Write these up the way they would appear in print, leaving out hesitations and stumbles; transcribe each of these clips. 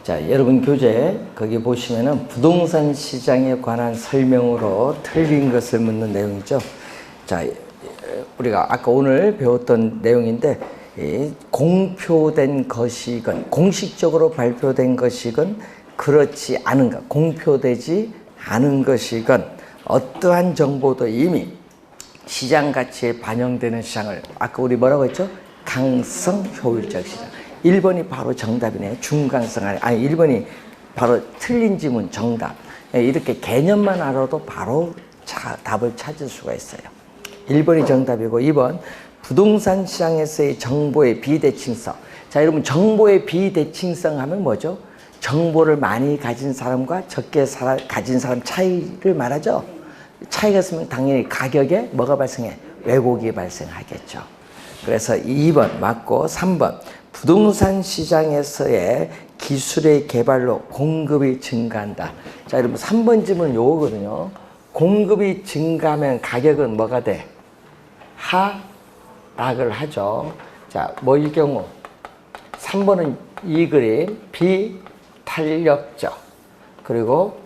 자, 여러분 교재 거기 보시면은 부동산 시장에 관한 설명으로 틀린 것을 묻는 내용이죠. 자, 우리가 아까 오늘 배웠던 내용인데, 공표된 것이건 공식적으로 발표된 것이건 그렇지 않은 것, 공표되지 않은 것이건 어떠한 정보도 이미 시장 가치에 반영되는 시장을, 아까 우리 뭐라고 했죠? 강성 효율적 시장. 1번이 바로 정답이네. 중간성 아니 1번이 바로 틀린 지문 정답. 이렇게 개념만 알아도 바로 답을 찾을 수가 있어요. 1번이 정답이고 2번 부동산 시장에서의 정보의 비대칭성. 자, 여러분 정보의 비대칭성 하면 뭐죠? 정보를 많이 가진 사람과 적게 가진 사람 차이를 말하죠. 차이가 있으면 당연히 가격에 뭐가 발생해? 왜곡이 발생하겠죠. 그래서 2번 맞고 3번 부동산 시장에서의 기술의 개발로 공급이 증가한다. 자, 여러분 3번 질문은 요거거든요. 공급이 증가하면 가격은 뭐가 돼? 하락을 하죠. 자, 뭐일 경우 3번은 이 그림 비탄력적 그리고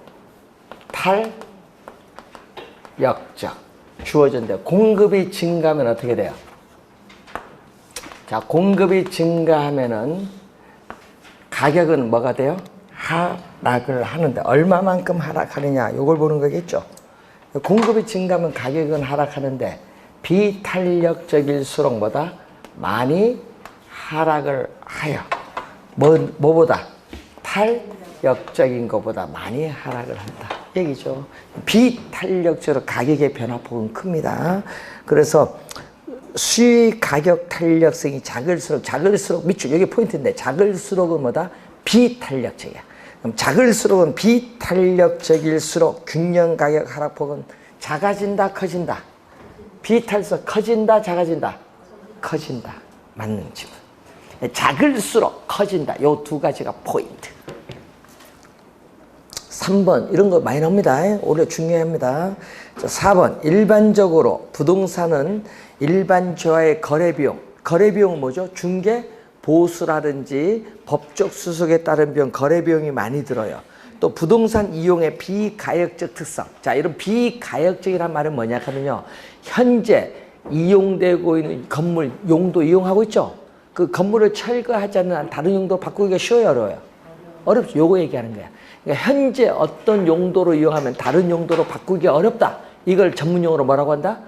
탄력적 주어진데 공급이 증가하면 어떻게 돼요? 자, 공급이 증가하면은 가격은 뭐가 돼요? 하락을 하는데 얼마만큼 하락하느냐 이걸 보는 거겠죠. 공급이 증가하면 가격은 하락하는데 비탄력적일수록 뭐다? 많이 하락을 하여 뭐보다? 탄력적인 것보다 많이 하락을 한다 얘기죠. 비탄력적으로 가격의 변화폭은 큽니다. 그래서 수익 가격 탄력성이 작을수록 밑줄 여기 포인트인데 작을수록은 뭐다? 비탄력적이야. 그럼 작을수록은 비탄력적일수록 균형 가격 하락폭은 작아진다 커진다? 비탄력 커진다 작아진다? 커진다. 맞는 질문. 작을수록 커진다. 요 두 가지가 포인트. 3번 이런 거 많이 나옵니다. 오히려 중요합니다. 자, 4번 일반적으로 부동산은 일반 조합의 거래비용은 뭐죠? 중개 보수라든지 법적 수속에 따른 비용, 거래비용이 많이 들어요. 또 부동산 이용의 비가역적 특성. 자, 이런 비가역적이란 말은 뭐냐 하면요, 현재 이용되고 있는 건물 용도 이용하고 있죠. 그 건물을 철거하지 않는 한 다른 용도로 바꾸기가 쉬워요, 어려워요? 어렵죠. 요거 얘기하는 거야. 그러니까 현재 어떤 용도로 이용하면 다른 용도로 바꾸기 어렵다. 이걸 전문용어로 뭐라고 한다?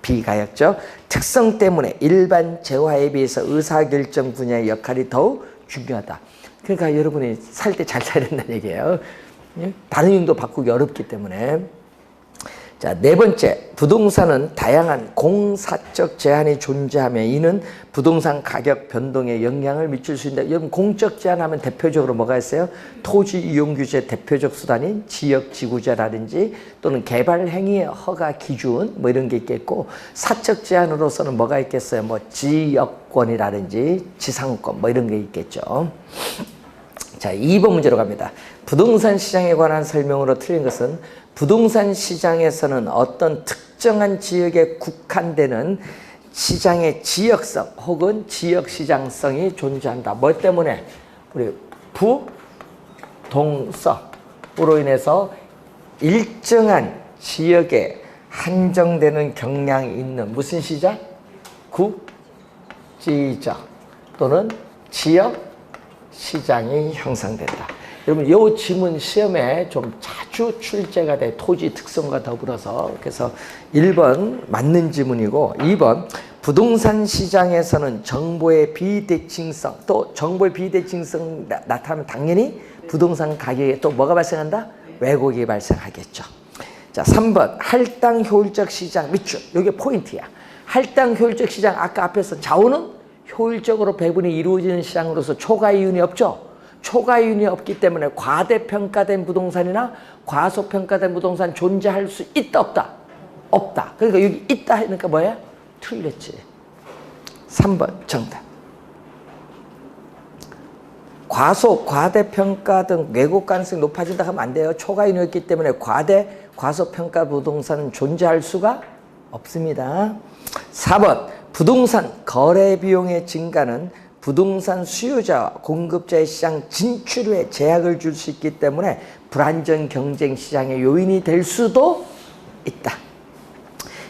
비가역적 특성 때문에 일반 재화에 비해서 의사결정 분야의 역할이 더욱 중요하다. 그러니까 여러분이 살 때 잘 사야 된다는 얘기예요. 다른 용도 바꾸기 어렵기 때문에. 자, 네 번째, 부동산은 다양한 공사적 제한이 존재하며 이는 부동산 가격 변동에 영향을 미칠 수 있다. 여러분 공적 제한하면 대표적으로 뭐가 있어요? 토지 이용 규제 대표적 수단인 지역지구제라든지 또는 개발 행위의 허가 기준 뭐 이런 게 있겠고, 사적 제한으로서는 뭐가 있겠어요? 뭐 지역권이라든지 지상권 뭐 이런 게 있겠죠. 자, 2번 문제로 갑니다. 부동산 시장에 관한 설명으로 틀린 것은 부동산 시장에서는 어떤 특정한 지역에 국한되는 시장의 지역성 혹은 지역시장성이 존재한다. 뭐 때문에? 우리 부동성으로 인해서 일정한 지역에 한정되는 경향이 있는 무슨 시장? 국지적 또는 지역시장이 형성된다. 여러분, 이 지문 시험에 좀 자주 출제가 돼. 토지 특성과 더불어서. 그래서 1번 맞는 지문이고, 2번 부동산 시장에서는 정보의 비대칭성, 또 정보의 비대칭성 나타나면 당연히 부동산 가격에 또 뭐가 발생한다? 왜곡이 발생하겠죠. 자, 3번 할당 효율적 시장 밑줄. 이게 포인트야. 할당 효율적 시장, 아까 앞에서 좌우는 효율적으로 배분이 이루어지는 시장으로서 초과이윤이 없죠. 초과이윤이 없기 때문에 과대평가된 부동산이나 과소평가된 부동산 존재할 수 있다 없다? 없다. 그러니까 여기 있다 하니까 뭐야? 틀렸지. 3번 정답. 과대평가 등 왜곡 가능성이 높아진다 하면 안 돼요. 초과이윤이 없기 때문에 과소평가 부동산은 존재할 수가 없습니다. 4번 부동산 거래 비용의 증가는 부동산 수요자와 공급자의 시장 진출에 제약을 줄 수 있기 때문에 불안정 경쟁 시장의 요인이 될 수도 있다.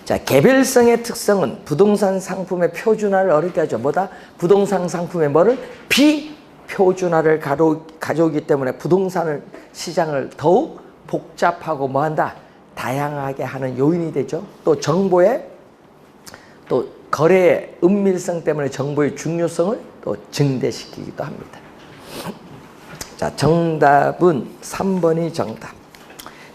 자, 개별성의 특성은 부동산 상품의 표준화를 어렵게 하죠. 뭐다? 부동산 상품의 뭐를? 비표준화를 가져오기 때문에 부동산 시장을 더욱 복잡하고 뭐한다? 다양하게 하는 요인이 되죠. 또 정보의 또 거래의 은밀성 때문에 정보의 중요성을 또 증대시키기도 합니다. 자, 정답은 3번이 정답.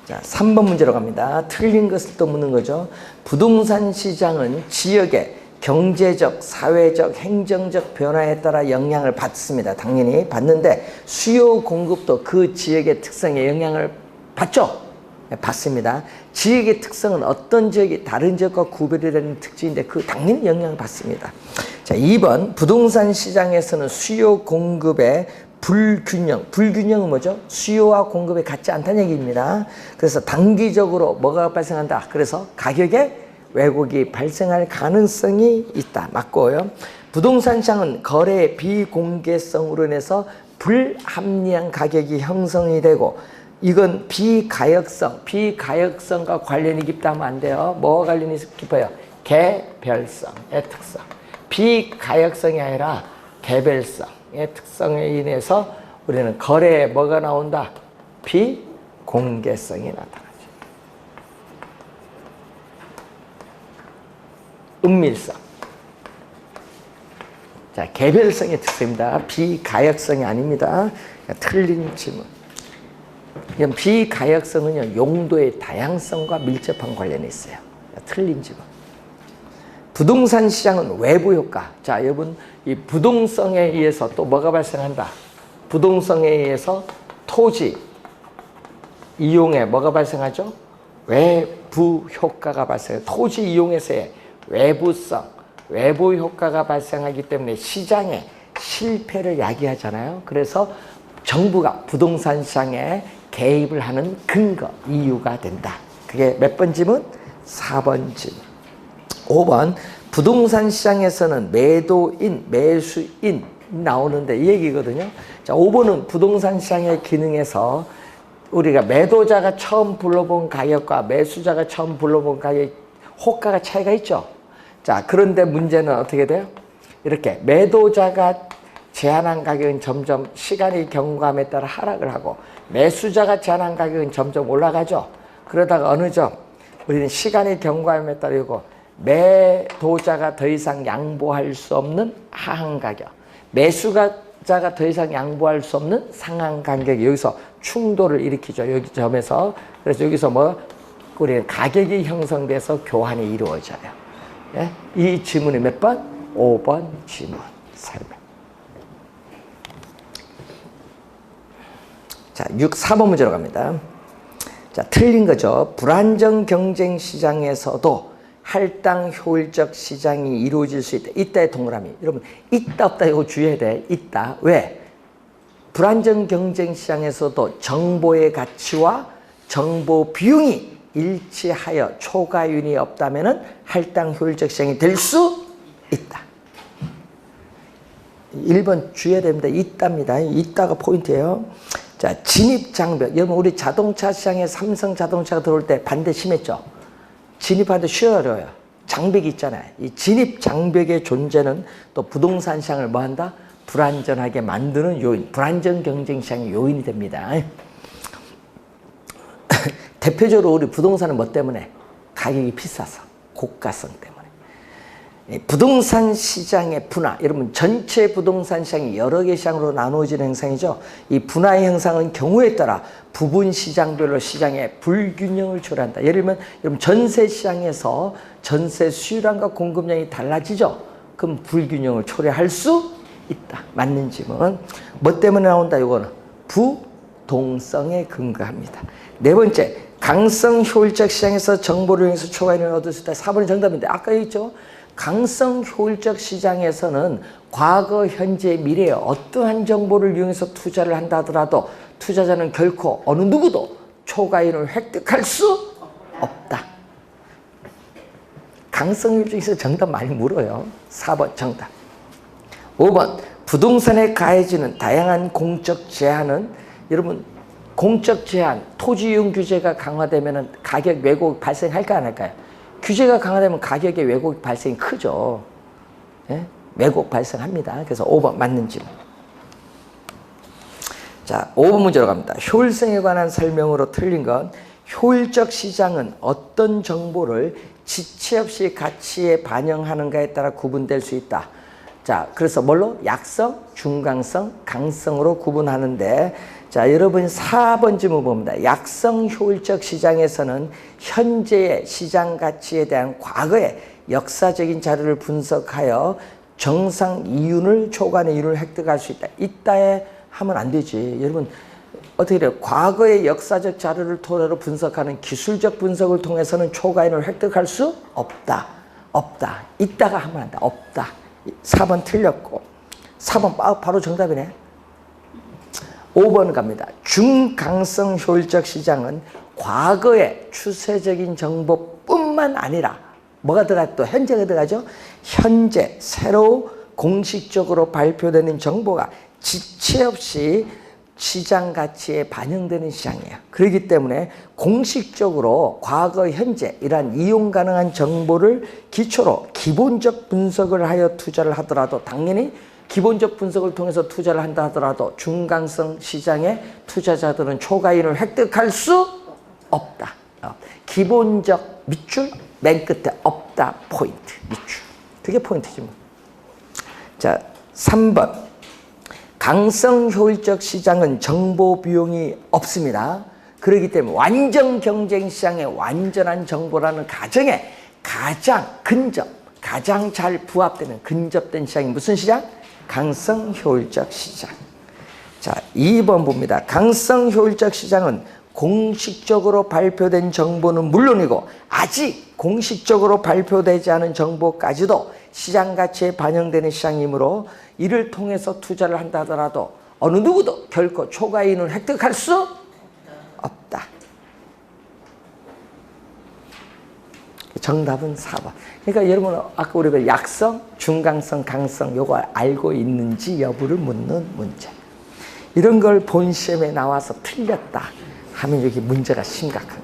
자, 3번 문제로 갑니다. 틀린 것을 또 묻는 거죠. 부동산 시장은 지역의 경제적, 사회적, 행정적 변화에 따라 영향을 받습니다. 당연히 받는데 수요 공급도 그 지역의 특성에 영향을 받죠? 네, 받습니다. 지역의 특성은 어떤 지역이 다른 지역과 구별이 되는 특징인데 그 당연히 영향을 받습니다. 자, 2번 부동산 시장에서는 수요 공급의 불균형은 뭐죠? 수요와 공급이 같지 않다는 얘기입니다. 그래서 단기적으로 뭐가 발생한다? 그래서 가격에 왜곡이 발생할 가능성이 있다. 맞고요. 부동산 시장은 거래의 비공개성으로 인해서 불합리한 가격이 형성이 되고 이건 비가역성과 관련이 깊다 하면 안 돼요. 뭐와 관련이 깊어요? 개별성의 특성. 비가역성이 아니라 개별성의 특성에 인해서 우리는 거래에 뭐가 나온다? 비공개성이 나타나죠. 은밀성. 자, 개별성의 특성입니다. 비가역성이 아닙니다. 틀린 질문. 비가역성은요, 용도의 다양성과 밀접한 관련이 있어요. 틀린 질문. 부동산 시장은 외부 효과. 자, 여러분, 이 부동성에 의해서 또 뭐가 발생한다? 부동성에 의해서 토지 이용에 뭐가 발생하죠? 외부 효과가 발생해요. 토지 이용에서의 외부성, 외부 효과가 발생하기 때문에 시장의 실패를 야기하잖아요. 그래서 정부가 부동산 시장에 개입을 하는 근거, 이유가 된다. 그게 몇 번 질문? 4번 질문. 5번 부동산 시장에서는 매도인, 매수인 나오는데 이 얘기거든요. 자, 5번은 부동산 시장의 기능에서 우리가 매도자가 처음 불러본 가격과 매수자가 처음 불러본 가격 호가가 차이가 있죠. 자, 그런데 문제는 어떻게 돼요? 이렇게 매도자가 제한한 가격은 점점 시간이 경과함에 따라 하락을 하고 매수자가 제한한 가격은 점점 올라가죠. 그러다가 어느 점 우리는 시간이 경과함에 따르고 매도자가 더 이상 양보할 수 없는 하한 가격, 매수자가 더 이상 양보할 수 없는 상한 가격이 여기서 충돌을 일으키죠. 여기 점에서. 그래서 여기서 뭐 우리는 가격이 형성돼서 교환이 이루어져요. 예? 이 질문이 몇 번? 5번 질문 설명. 자, 4번 문제로 갑니다. 자, 틀린 거죠. 불안정 경쟁 시장에서도 할당 효율적 시장이 이루어질 수 있다. 있다의 동그라미. 여러분, 있다 없다 이거 주의해야 돼. 있다. 왜? 불안정 경쟁 시장에서도 정보의 가치와 정보 비용이 일치하여 초과윤이 없다면 할당 효율적 시장이 될 수 있다. 1번 주의해야 됩니다. 있답니다. 있다가 포인트예요. 자, 진입 장벽. 여러분, 우리 자동차 시장에 삼성 자동차가 들어올 때 반대 심했죠? 진입하는데 쉬워져요. 장벽이 있잖아요. 이 진입 장벽의 존재는 또 부동산 시장을 뭐 한다? 불안전하게 만드는 요인, 불안전 경쟁 시장의 요인이 됩니다. 대표적으로 우리 부동산은 뭐 때문에? 가격이 비싸서, 고가성 때문에. 부동산 시장의 분화, 여러분 전체 부동산 시장이 여러 개 시장으로 나누어지는 현상이죠. 이 분화의 현상은 경우에 따라 부분 시장별로 시장의 불균형을 초래한다. 예를 들면 여러분 전세 시장에서 전세 수요량과 공급량이 달라지죠. 그럼 불균형을 초래할 수 있다. 맞는 질문. 뭐 때문에 나온다? 이거는 부동성에 근거합니다. 네 번째, 강성 효율적 시장에서 정보를 이용해서 초과이익을 얻을 수 있다. 4번이 정답인데 아까 있죠. 강성 효율적 시장에서는 과거, 현재, 미래에 어떠한 정보를 이용해서 투자를 한다 하더라도 투자자는 결코 어느 누구도 초과이익을 획득할 수 없다. 강성 효율적에서 정답 많이 물어요. 4번 정답. 5번 부동산에 가해지는 다양한 공적 제한은 여러분 공적 제한, 토지 이용 규제가 강화되면 가격 왜곡 발생할까 안 할까요? 규제가 강화되면 가격의 왜곡 발생이 크죠. 예? 왜곡 발생합니다. 그래서 5번 맞는 질문. 자, 5번 문제로 갑니다. 효율성에 관한 설명으로 틀린 건 효율적 시장은 어떤 정보를 지체 없이 가치에 반영하는가에 따라 구분될 수 있다. 자, 그래서 뭘로? 약성, 중강성, 강성으로 구분하는데, 자, 여러분 4번 질문 봅니다. 약성 효율적 시장에서는 현재의 시장 가치에 대한 과거의 역사적인 자료를 분석하여 정상 이윤을 초과하는 이윤을 획득할 수 있다. 이따에 하면 안 되지. 여러분 어떻게 돼요? 과거의 역사적 자료를 토대로 분석하는 기술적 분석을 통해서는 초과인을 획득할 수 없다. 없다. 이따가 하면 안 돼. 없다. 4번 틀렸고 4번 바로 정답이네. 5번 갑니다. 중강성 효율적 시장은 과거의 추세적인 정보뿐만 아니라 뭐가 들어가 또 현재가 들어가죠? 현재 새로 공식적으로 발표되는 정보가 지체 없이 시장 가치에 반영되는 시장이에요. 그렇기 때문에 공식적으로 과거, 현재 이러한 이용 가능한 정보를 기초로 기본적 분석을 하여 투자를 하더라도 당연히 기본적 분석을 통해서 투자를 한다 하더라도 중강성 시장의 투자자들은 초과이익을 획득할 수 없다. 기본적 밑줄 맨 끝에 없다 포인트 밑줄. 그게 포인트지 뭐. 자, 3번. 강성 효율적 시장은 정보 비용이 없습니다. 그렇기 때문에 완전 경쟁 시장의 완전한 정보라는 가정에 가장 근접, 가장 잘 부합되는 근접된 시장이 무슨 시장? 강성 효율적 시장. 자, 2번 봅니다. 강성 효율적 시장은 공식적으로 발표된 정보는 물론이고 아직 공식적으로 발표되지 않은 정보까지도 시장 가치에 반영되는 시장이므로 이를 통해서 투자를 한다 하더라도 어느 누구도 결코 초과이익을 획득할 수 없다. 정답은 4번. 그러니까 여러분 아까 우리가 약성, 중강성, 강성 요거 알고 있는지 여부를 묻는 문제. 이런 걸 본 시험에 나와서 틀렸다 하면 여기 문제가 심각하게.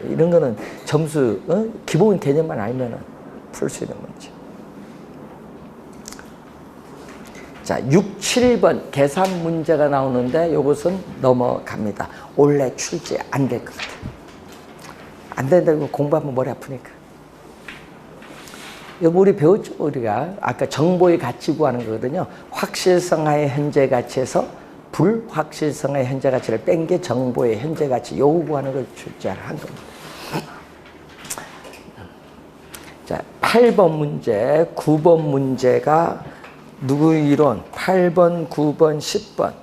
이런 거는 점수 기본 개념만 알면 풀 수 있는 문제. 자, 6, 7번 계산 문제가 나오는데 이것은 넘어갑니다. 원래 출제 안 될 것 같아요. 안 된다고 공부하면 머리 아프니까. 이거 우리 배웠죠? 우리가 아까 정보의 가치 구하는 거거든요. 확실성하의 현재 가치에서 불확실성의 현재 가치를 뺀 게 정보의 현재 가치 요구하는 걸 출제를 한 겁니다. 자, 8번 문제, 9번 문제가 누구 이론? 8번, 9번, 10번.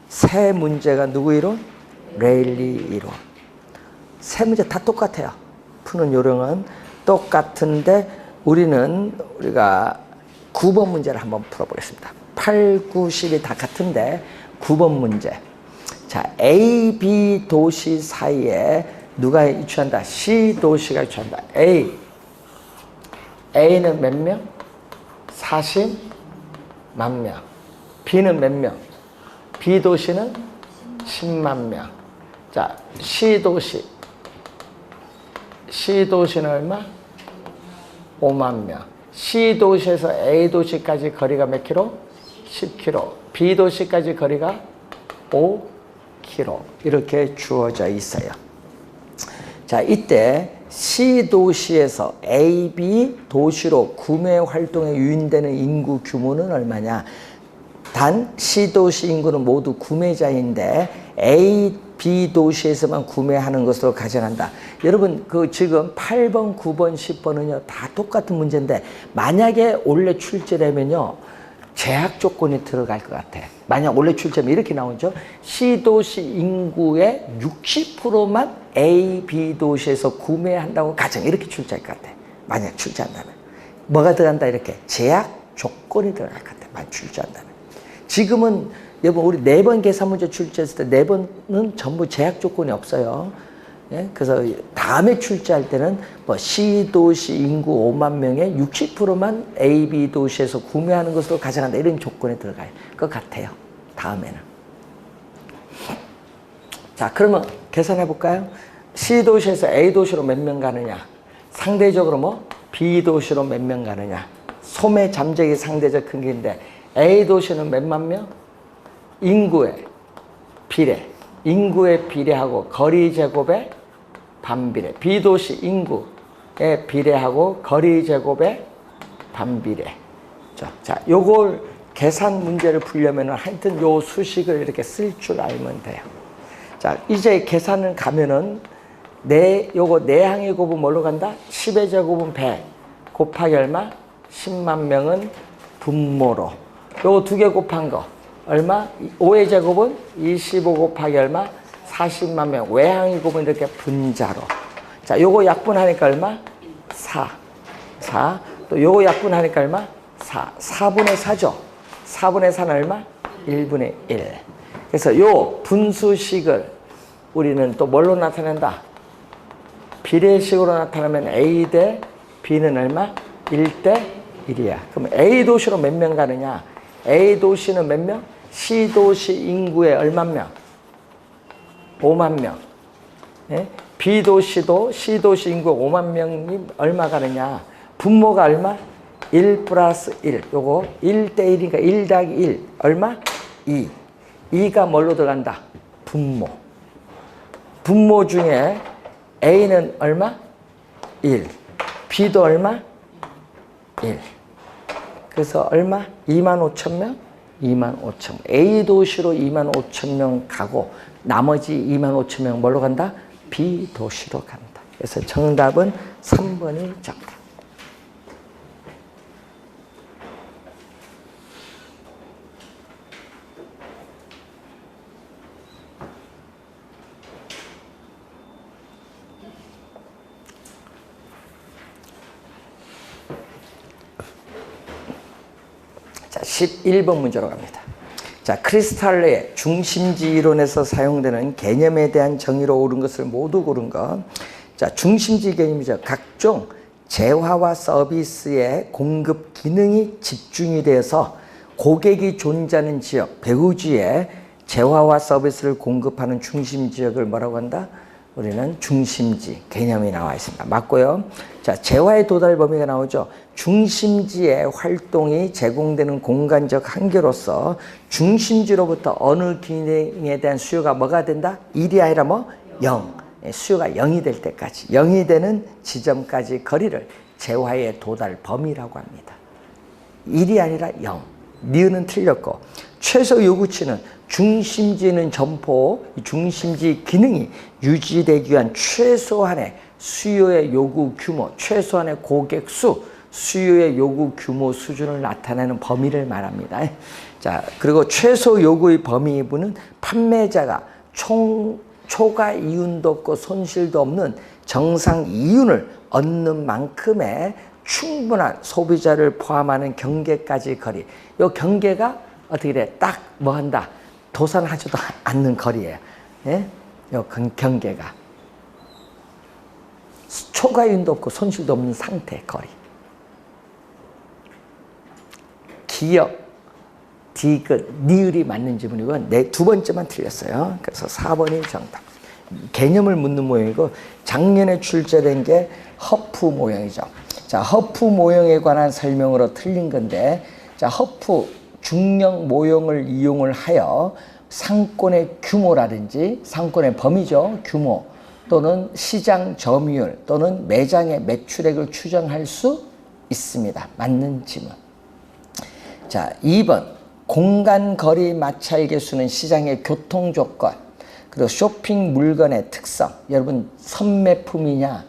세 문제가 누구 이론? 레일리 이론. 세 문제 다 똑같아요. 푸는 요령은 똑같은데 우리가 9번 문제를 한번 풀어보겠습니다. 8, 9, 10이 다 같은데 9번 문제. 자, A, B 도시 사이에 누가 위치한다? C 도시가 위치한다. A는 몇 명? 40만 명. B는 몇 명? B 도시는 10만 명. 자, C 도시는 얼마? 5만 명. C 도시에서 A 도시까지 거리가 몇 킬로? 10km. B 도시까지 거리가 5km. 이렇게 주어져 있어요. 자, 이때 C 도시에서 A, B 도시로 구매 활동에 유인되는 인구 규모는 얼마냐? 단 C 도시 인구는 모두 구매자인데 A, B 도시에서만 구매하는 것으로 가정한다. 여러분 지금 8번, 9번, 10번은요 다 똑같은 문제인데 만약에 원래 출제라면요 제약 조건이 들어갈 것 같아. 만약 원래 출제면 이렇게 나오죠. C 도시 인구의 60%만 A, B 도시에서 구매한다고 가정 이렇게 출제할 것 같아. 만약 출제한다면 뭐가 들어간다 이렇게 제약 조건이 들어갈 것 같아. 만약 출제한다면. 지금은 여러분 우리 4번 계산 문제 출제했을 때 4번은 전부 제약 조건이 없어요. 예? 그래서 다음에 출제할 때는 뭐 C도시 인구 5만 명의 60%만 A, B 도시에서 구매하는 것으로 가정한다. 이런 조건에 들어갈 것 같아요. 다음에는. 자, 그러면 계산해 볼까요? C도시에서 A도시로 몇 명 가느냐? 상대적으로 뭐 B도시로 몇 명 가느냐? 소매 잠재기 상대적 크기인데 A도시는 몇만 명? 인구의 비례. 인구의 비례하고 거리 제곱의 반비례. B도시 인구의 비례하고 거리 제곱의 반비례. 자, 요걸 계산 문제를 풀려면 하여튼 요 수식을 이렇게 쓸 줄 알면 돼요. 자, 이제 계산을 가면은 요거 내항의 곱은 뭘로 간다? 10의 제곱은 100 곱하기 얼마? 10만 명은 분모로. 요거 두 개 곱한 거 얼마? 5의 제곱은 25 곱하기 얼마? 40만 명. 외항의 곱은 이렇게 분자로. 자, 요거 약분하니까 얼마? 4. 또 요거 약분하니까 얼마? 4. 4분의 4죠. 4분의 4는 얼마? 1분의 1. 그래서 요 분수식을 우리는 또 뭘로 나타낸다? 비례식으로 나타나면 A 대 B는 얼마? 1대 1이야. 그럼 A 도시로 몇 명 가느냐? A 도시는 몇 명? C 도시 인구의 얼만 명? 5만 명. 예? B 도시도 C 도시 인구 5만 명이 얼마 가느냐? 분모가 얼마? 1 플러스 1. 요거 1대 1이니까 1 더하기 1. 얼마? 2. 2가 뭘로 들어간다? 분모. 분모 중에 A는 얼마? 1. B도 얼마? 1. 그래서 얼마? 2만 5천 명? 2만 5천 명. A 도시로 2만 5천 명 가고 나머지 2만 5천 명 뭘로 간다? B 도시로 간다. 그래서 정답은 3번이 정답. 자, 11번 문제로 갑니다. 자, 크리스탈러의 중심지 이론에서 사용되는 개념에 대한 정의로 옳은 것을 모두 고른 것. 자, 중심지 개념이죠. 각종 재화와 서비스의 공급 기능이 집중이 되어서 고객이 존재하는 지역, 배후지에 재화와 서비스를 공급하는 중심지역을 뭐라고 한다? 우리는 중심지 개념이 나와 있습니다. 맞고요. 자, 재화의 도달 범위가 나오죠. 중심지의 활동이 제공되는 공간적 한계로서 중심지로부터 어느 기능에 대한 수요가 뭐가 된다? 1이 아니라 뭐? 0. 수요가 0이 될 때까지, 0이 되는 지점까지 거리를 재화의 도달 범위라고 합니다. 1이 아니라 0. 니은은 틀렸고, 최소 요구치는 중심지는 점포, 중심지 기능이 유지되기 위한 최소한의 수요의 요구 규모, 최소한의 고객 수, 수요의 요구 규모 수준을 나타내는 범위를 말합니다. 자, 그리고 최소 요구의 범위부는 판매자가 초과 이윤도 없고 손실도 없는 정상 이윤을 얻는 만큼의 충분한 소비자를 포함하는 경계까지 거리. 이 경계가 어떻게 돼? 딱 뭐 한다? 도산하지도 않는 거리예요. 예? 이 경계가. 초과 이윤도 없고 손실도 없는 상태의 거리. 기역, 디귿, 니을이 맞는 지문이고 두 번째만 틀렸어요. 그래서 4번이 정답. 개념을 묻는 모형이고 작년에 출제된 게 허프 모형이죠. 자, 허프 모형에 관한 설명으로 틀린 건데, 자, 허프 중력 모형을 이용을 하여 상권의 규모라든지 상권의 범위죠. 규모 또는 시장 점유율 또는 매장의 매출액을 추정할 수 있습니다. 맞는 지문. 자, 2번 공간 거리 마찰 계수는 시장의 교통 조건 그리고 쇼핑 물건의 특성. 여러분 선매품이냐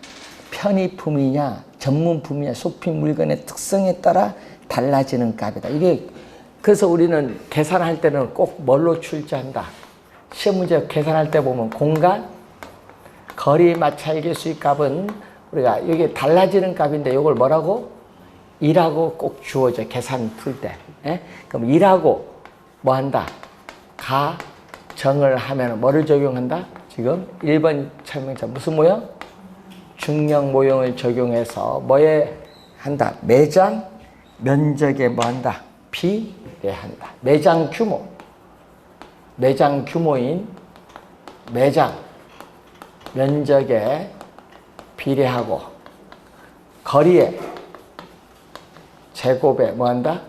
편의품이냐 전문품이냐 쇼핑 물건의 특성에 따라 달라지는 값이다. 이게 그래서 우리는 계산할 때는 꼭 뭘로 출제한다. 시험 문제 계산할 때 보면 공간 거리 마찰 계수의 값은 우리가 이게 달라지는 값인데 이걸 뭐라고? 1하고 꼭 주어져. 계산 풀 때. 예? 그럼 1하고 뭐 한다? 가정을 하면 뭐를 적용한다? 지금 1번 설명자 무슨 모형? 중력 모형을 적용해서 뭐에 한다? 매장 면적에 뭐 한다? 비례한다. 매장 규모인 매장 면적에 비례하고 거리에 제곱에 뭐 한다?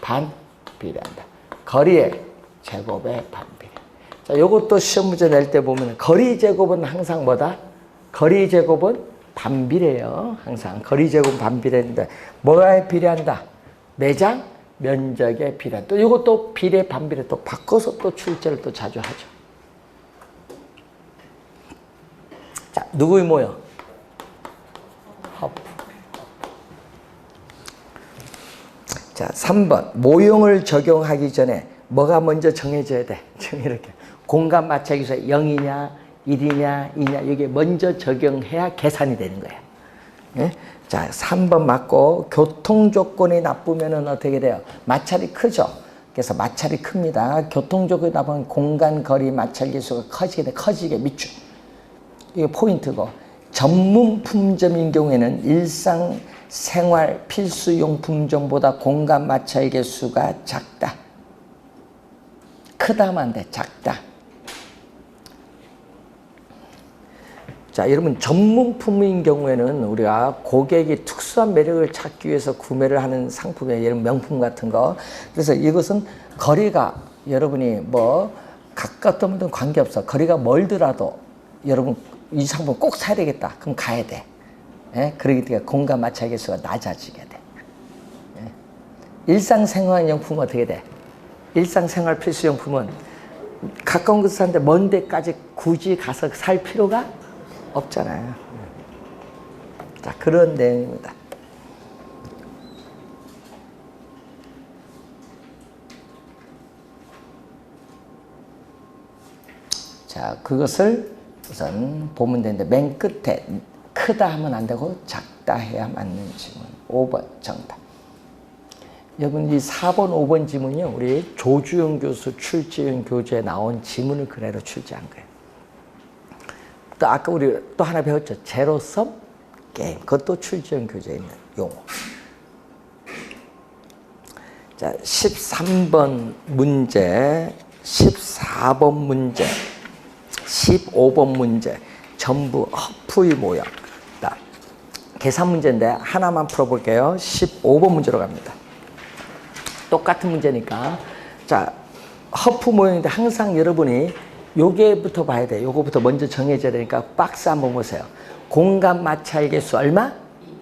반비례한다. 거리에 제곱에 반비례. 자, 요것도 시험 문제 낼 때 보면 거리 제곱은 항상 뭐다? 거리 제곱은 반비례예요. 항상 거리 제곱은 반비례인데 뭐에 비례한다? 매장 면적에 비례한다. 또 이것도 비례 반비례 또 바꿔서 또 출제를 또 자주 하죠. 자, 누구의 모형? 허프. 자, 3번 모형을 적용하기 전에 뭐가 먼저 정해져야 돼? 이렇게 공간 맞추기에서 0이냐 1이냐 2냐 이게 먼저 적용해야 계산이 되는 거예요. 네? 자, 3번 맞고 교통 조건이 나쁘면은 어떻게 돼요? 마찰이 크죠. 그래서 마찰이 큽니다. 교통 조건이 나쁘면 공간 거리 마찰 계수가 커지게 밑줄. 이게 포인트고 전문 품점인 경우에는 일상생활 필수용품점보다 공간 마찰 계수가 작다. 크다 하면 안 돼. 작다. 자, 여러분 전문품인 경우에는 우리가 고객이 특수한 매력을 찾기 위해서 구매를 하는 상품이에요. 예를 들면 명품 같은 거. 그래서 이것은 거리가 여러분이 뭐 가깝든 든 관계없어. 거리가 멀더라도 여러분 이 상품 꼭 사야 되겠다. 그럼 가야 돼. 예? 그러기 때문에 공간 마찰 계수가 낮아지게 돼. 예? 일상생활용품은 어떻게 돼? 일상생활 필수용품은 가까운 곳에 사는데 먼 데까지 굳이 가서 살 필요가 없잖아요. 자, 그런 내용입니다. 자, 그것을 우선 보면 되는데 맨 끝에 크다 하면 안 되고 작다 해야 맞는 지문. 5번 정답. 여러분 이 4번, 5번 지문이요. 우리 조주영 교수 출제용 교재에 나온 지문을 그대로 출제한 거예요. 또 아까 우리 또 하나 배웠죠. 제로섬 게임. 그것도 출제용 교재에 있는 용어. 자, 13번 문제, 14번 문제, 15번 문제 전부 허프의 모형. 계산 문제인데 하나만 풀어볼게요. 15번 문제로 갑니다. 똑같은 문제니까. 자, 허프 모형인데 항상 여러분이 요게부터 봐야 돼. 요거부터 먼저 정해져야 되니까 박스 한번 보세요. 공간 마찰 계수 얼마?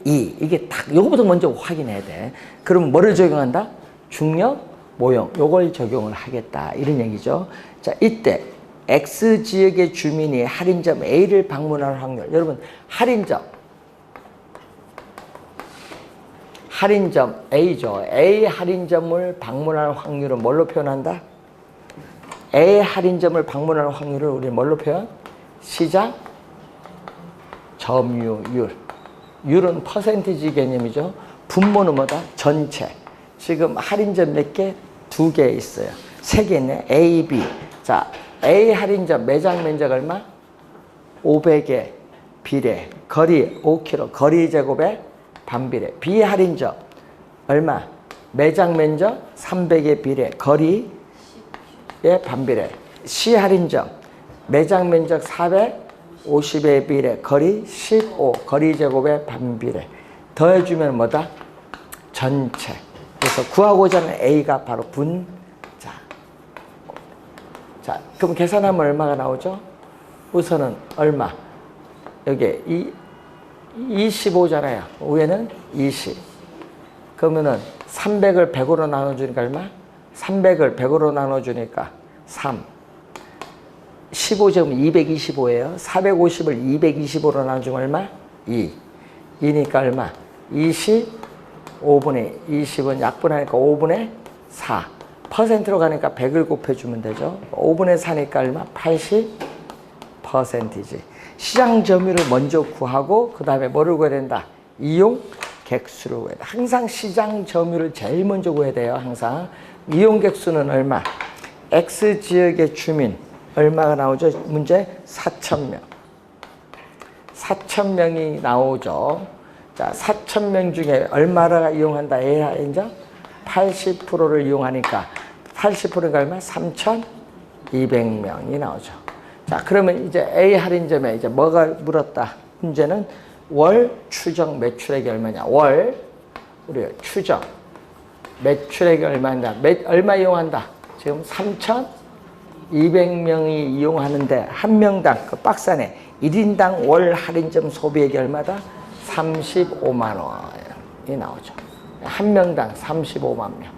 2. 이게 딱 요거부터 먼저 확인해야 돼. 그럼 뭐를 적용한다? 중력 모형. 요걸 적용을 하겠다. 이런 얘기죠. 자, 이때 X지역의 주민이 할인점 A를 방문할 확률. 여러분 할인점 A죠. A 할인점을 방문할 확률은 뭘로 표현한다? A 할인점을 방문할 확률을 우리 뭘로 표현? 시장 점유율. 율은 퍼센티지 개념이죠. 분모는 뭐다? 전체. 지금 할인점 몇 개? 2개 있어요. 3개 있네. A, B. 자, A 할인점 매장 면적 얼마? 500에 비례. 거리 5km. 거리 제곱에 반비례. B 할인점 얼마? 매장 면적 300에 비례. 거리에 반비례. C 할인점 매장 면적 450에 비례. 거리 15. 거리 제곱에 반비례. 더해주면 뭐다? 전체. 그래서 구하고자 하는 A가 바로 분자. 자, 그럼 계산하면 얼마가 나오죠? 우선은 얼마? 여기 25잖아요. 위에는 20. 그러면은 300을 100으로 나눠주니까 얼마? 300을 100으로 나눠주니까 3. 15제곱은 225예요. 450을 225로 나눠주면 얼마? 2. 2니까 얼마? 25분의 20은 약분하니까 5분의 4. 퍼센트로 가니까 100을 곱해주면 되죠. 5분의 4니까 얼마? 80%지. 시장 점유율을 먼저 구하고 그 다음에 뭐를 구해야 된다? 이용 객수를 구해야 돼. 항상 시장 점유율을 제일 먼저 구해야 돼요. 항상. 이용 객수는 얼마? X지역의 주민 얼마가 나오죠? 문제 4,000명. 4,000명이 나오죠. 자, 4,000명 중에 얼마를 이용한다? A 할인점 80%를 이용하니까 80%가 얼마? 3,200명이 나오죠. 자, 그러면 이제 A 할인점에 이제 뭐가 물었다? 문제는 월 추정 매출액이 얼마냐? 월 우리 추정 매출액이 얼마냐? 얼마 이용한다? 지금 3,200명이 이용하는데 한 명당 그 박스 안에 1인당 월 할인점 소비액이 얼마다? 35만 원이 나오죠. 한 명당 35만 명.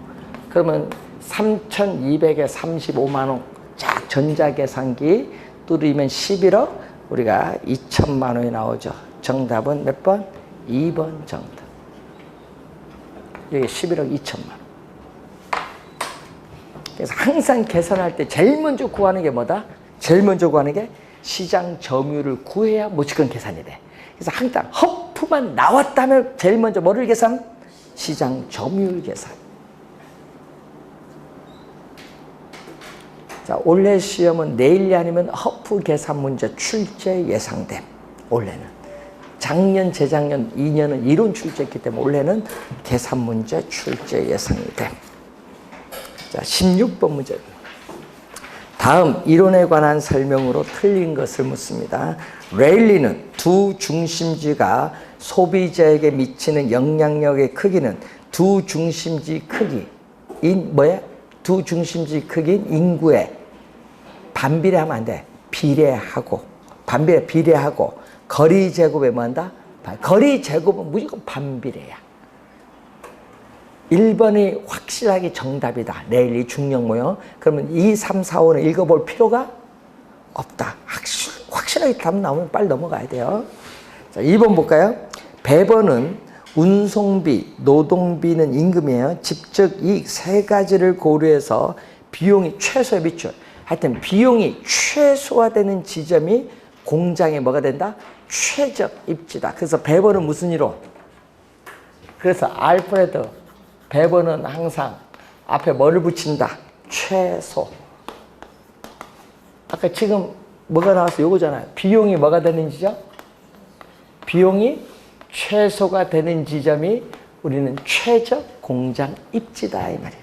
그러면 3,200에 35만 원. 자, 전자계산기 뚫으면 11억, 우리가 2천만 원이 나오죠. 정답은 몇 번? 2번 정답. 여기 11억 2천만 원. 그래서 항상 계산할 때 제일 먼저 구하는 게 뭐다? 제일 먼저 구하는 게 시장 점유율을 구해야 무조건 계산이 돼. 그래서 항상 허프만 나왔다면 제일 먼저 뭐를 계산? 시장 점유율 계산. 자, 올해 시험은 내일이 아니면 허프 계산 문제 출제 예상됨. 올해는. 작년, 재작년, 2년은 이론 출제했기 때문에 올해는 계산 문제 출제 예상이 됨. 자, 16번 문제. 다음 이론에 관한 설명으로 틀린 것을 묻습니다. 레일리는 두 중심지가 소비자에게 미치는 영향력의 크기는 두 중심지 크기인 뭐야? 두 중심지 크기인 인구에 반비례하면 안 돼. 비례하고 비례하고 거리 제곱에 뭐 한다? 거리 제곱은 무조건 반비례야. 1번이 확실하게 정답이다. 레일리 중력 모형. 그러면 2, 3, 4, 5는 읽어볼 필요가 없다. 확실하게 답 나오면 빨리 넘어가야 돼요. 자, 2번 볼까요? 배번은 운송비, 노동비는 임금이에요. 직접 이익 세 가지를 고려해서 비용이 최소에 미쳐. 하여튼 비용이 최소화되는 지점이 공장에 뭐가 된다? 최적 입지다. 그래서 배번은 무슨 이론? 그래서 알프레드 배번은 항상 앞에 뭐를 붙인다? 최소. 아까 지금 뭐가 나왔어? 요거잖아요. 비용이 뭐가 되는 지점? 비용이 최소가 되는 지점이 우리는 최적 공장 입지다 이 말입니다.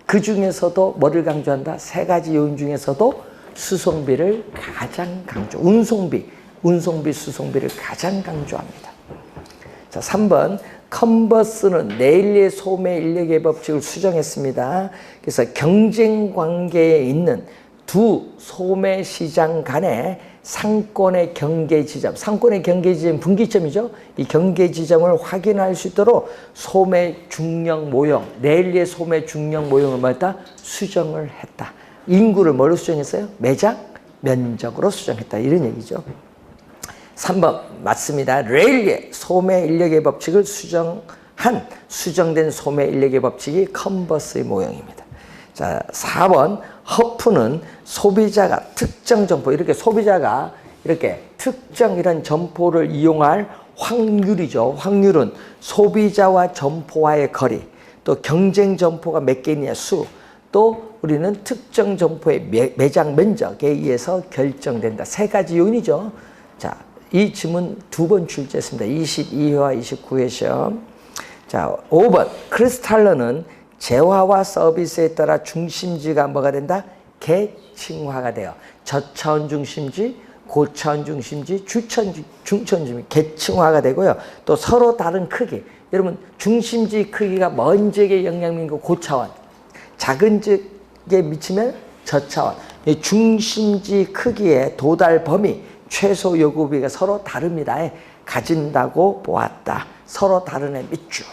그 중에서도 뭐를 강조한다? 세 가지 요인 중에서도 수송비를 가장 강조. 운송비, 수송비를 가장 강조합니다. 자, 3번. 컨버스는 레일리의 소매 인력의 법칙을 수정했습니다. 그래서 경쟁 관계에 있는 두 소매 시장 간의 상권의 경계 지점, 상권의 경계 지점 분기점이죠. 이 경계 지점을 확인할 수 있도록 소매 중력 모형, 레일리의 소매 중력 모형을 뭐했다? 수정을 했다. 인구를 뭐로 수정했어요? 매장 면적으로 수정했다. 이런 얘기죠. 3번 맞습니다. 레일리의 소매 인력의 법칙을 수정된 소매 인력의 법칙이 컨버스의 모형입니다. 자, 4번 허프는 소비자가 특정 점포, 이렇게 소비자가 이렇게 특정 이런 점포를 이용할 확률이죠. 확률은 소비자와 점포와의 거리, 또 경쟁 점포가 몇 개 있냐 수, 또 우리는 특정 점포의 매장 면적에 의해서 결정된다. 세 가지 요인이죠. 자, 이 질문 2번 출제했습니다. 22회와 29회 시험. 자, 5번 크리스탈러는 재화와 서비스에 따라 중심지가 뭐가 된다? 계층화가 돼요. 저차원 중심지, 고차원 중심지, 중천 중심지 계층화가 되고요. 또 서로 다른 크기. 여러분 중심지 크기가 먼 지역에 영향을 미치고 고차원, 작은 지역에 미치면 저차원. 이 중심지 크기의 도달 범위, 최소 요구비가 서로 다릅니다. 가진다고 보았다. 서로 다른 애 밑줄.